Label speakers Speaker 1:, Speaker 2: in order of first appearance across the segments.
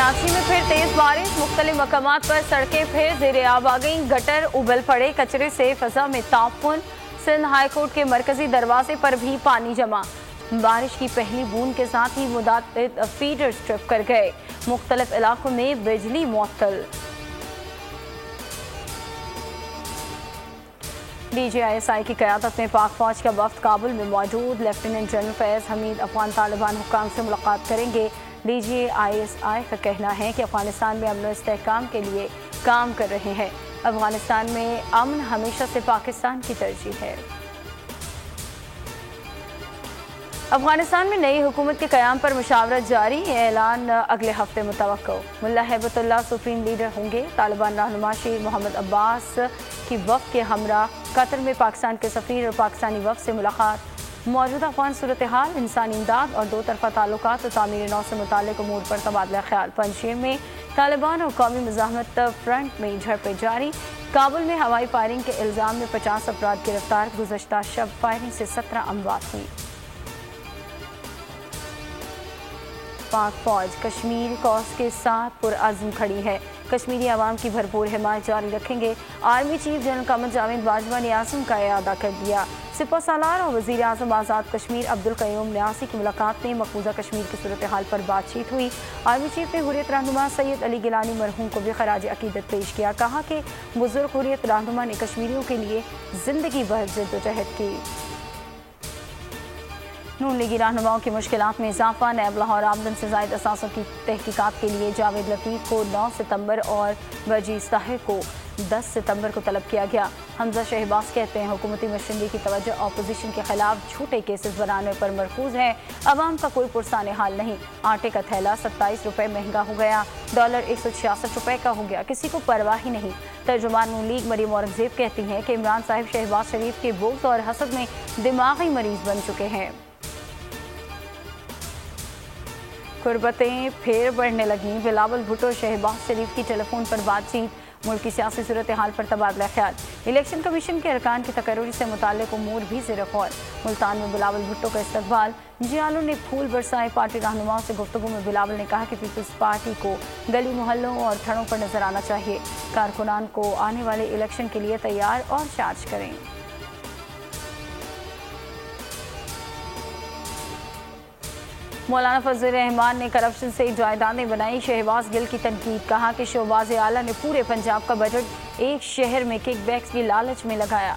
Speaker 1: कराची में फिर तेज बारिश, मुख्तलिफ मकामात पर सड़कें फिर ज़ेरे आब आ गईं, गटर उबल पड़े, कचरे से फजा में ताफुन। सिंध हाई कोर्ट के मरकजी दरवाजे पर भी पानी जमा। बारिश की पहली बूंद के साथ ही मुतअद्दिद फीडर्स ट्रिप कर गए, मुख्तलिफ इलाकों में बिजली मुअत्तल। DGISI की क़यादत में पाक फौज का वफ्द काबुल में मौजूद। लेफ्टिनेंट जनरल फैज़ हमीद अफगान तालिबान हुक्काम से मुलाकात करेंगे। DGISI का कहना है कि अफगानिस्तान में अमन और इस्तेहकाम के लिए काम कर रहे हैं। अफगानिस्तान में अमन हमेशा से पाकिस्तान की तरजीह है। अफगानिस्तान में नई हुकूमत के क़याम पर मुशावरत जारी, ऐलान अगले हफ्ते मुतवक्को। मुल्ला हैबतुल्लाह सुप्रीम लीडर होंगे। तालिबान रहनुमा शेख मोहम्मद अब्बास की वफ़द के हमरा कतर में पाकिस्तान के सफ़ीर और पाकिस्तानी वफ़द से मुलाकात। मौजूदा अफगान सूरत हाल, इंसानी इमदाद और दो तरफ़ा ताल्लुकात और तामीर नौ से मुताल्लिक़ उमूर पर तबादला ख्याल। पंजशेर में तालिबान और कौमी मुज़ाहमत फ्रंट में झड़पें जारी। काबुल में हवाई फायरिंग के इल्ज़ाम में 50 अफराद गिरफ्तार। गुज़श्ता शब फायरिंग से 17 अमवात हुई। पाक फौज कश्मीर कौस के साथ पुरअज़्म खड़ी है। कश्मीरी अवाम की भरपूर हिमायत जारी रखेंगे। Army chief general Qamar Javed Bajwa ने आज़म का इरादा कर दिया। सिपह सालार और वज़ीर आज़म आज़ाद कश्मीर अब्दुल क़य्यूम न्यासी की मुलाकात में मकबूजा कश्मीर की सूरत हाल पर बातचीत हुई। आर्मी चीफ ने हुर्रियत रहनुमा सैयद अली गिलानी मरहूम को भी खराज अकीदत पेश किया। कहा कि बुजुर्ग हुर्रियत रहनुमा ने कश्मीरियों के लिए ज़िंदगी भर जद्दोजहद की। नून लीगी रहनुमाओं की मुश्किलात में इजाफा। नैब लाहौर आमदन से ज़ायद असासों की तहकीकात के लिए जावेद लतीफ़ को 9 सितंबर और वजीज़ ताहिर को 10 सितंबर को तलब किया गया। हमजा शहबाज कहते हैं हुकूमती मशीनरी की तवज्जो अपोजिशन के खिलाफ झूठे केसेस बनाने पर मरकूज है। अवाम का कोई पुरसान हाल नहीं। आटे का थैला 27 रुपये महंगा हो गया। डॉलर 166 रुपये का हो गया। किसी को परवाह ही नहीं। तर्जुमान नून लीग मरीम औरंगजेब कहती हैं कि इमरान साहिब शहबाज शरीफ के बुग़्ज़ और हसद में दिमागी मरीज बन चुके हैं। कुर्बतें फिर बढ़ने लगीं। बिलावल भुट्टो शहबाज शरीफ की टेलीफोन पर बातचीत। मुल्क की सियासी सूरत हाल पर तबादला ख्याल। इलेक्शन कमीशन के अरकान की तकर्री से मुताल्लिक़ उमूर भी ज़ेर गौर। मुल्तान में बिलावल भुट्टो का इस्तकबाल। जियालों ने फूल बरसाए। पार्टी रहनुमाओं से गुफ्तगू में बिलावल ने कहा कि पीपल्स पार्टी को गली मोहल्लों और थड़ों पर नजर आना चाहिए। कारकुनान को आने वाले इलेक्शन के लिए तैयार और चार्ज करें। मौलाना फजल रहमान ने करप्शन से जायदादें बनाई। शहबाज गिल की तनकीद। कहा कि शहबाज आला ने पूरे पंजाब का बजट एक शहर में किकबैक्स की लालच में लगाया।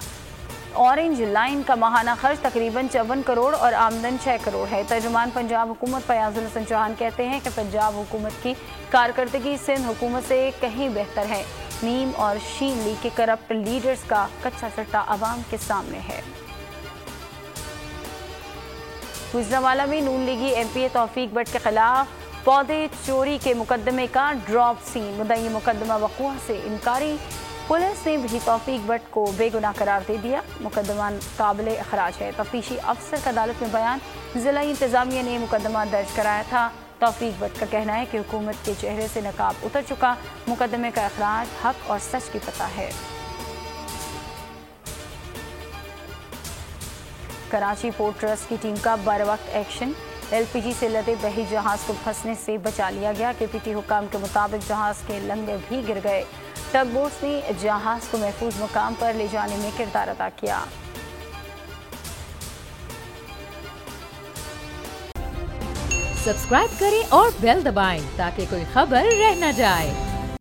Speaker 1: ऑरेंज लाइन का माहाना खर्च तकरीबन 54 करोड़ और आमदन 6 करोड़ है। तर्जुमान पंजाब हुकूमत फयाजुल हसन चौहान कहते हैं कि पंजाब हुकूमत की कारकर्दगी सिंध हुकूमत से कहीं बेहतर है। नीम और शीन लीग के करप्ट लीडर्स का कच्चा चट्टा अवाम के सामने है। गुजरांवाला में नून लीगी MPA तौफीक भट्ट के खिलाफ पौधे चोरी के मुकदमे का ड्रॉप सीन। मुद्दई मुकदमा वक़ूअ से इनकारी। पुलिस ने भी तौफीक भट्ट को बेगुनाह करार दे दिया। मुकदमा काबिल अखराज है। तफ्तीशी अफसर का अदालत में बयान। जिला इंतजामिया ने मुकदमा दर्ज कराया था। तौफीक भट्ट का कहना है कि हुकूमत के चेहरे से नकाब उतर चुका। मुकदमे का अखराज हक और सच की पता है। कराची पोर्ट ट्रस्ट की टीम का बरवक्त एक्शन। LPG से लदे बही जहाज को फंसने से बचा लिया गया। KPT हुकाम के मुताबिक जहाज के लंगर भी गिर गए। टग बोट्स ने जहाज को महफूज मुकाम पर ले जाने में किरदार अदा किया।
Speaker 2: सब्सक्राइब करें और बेल दबाएं ताकि कोई खबर रह न जाए।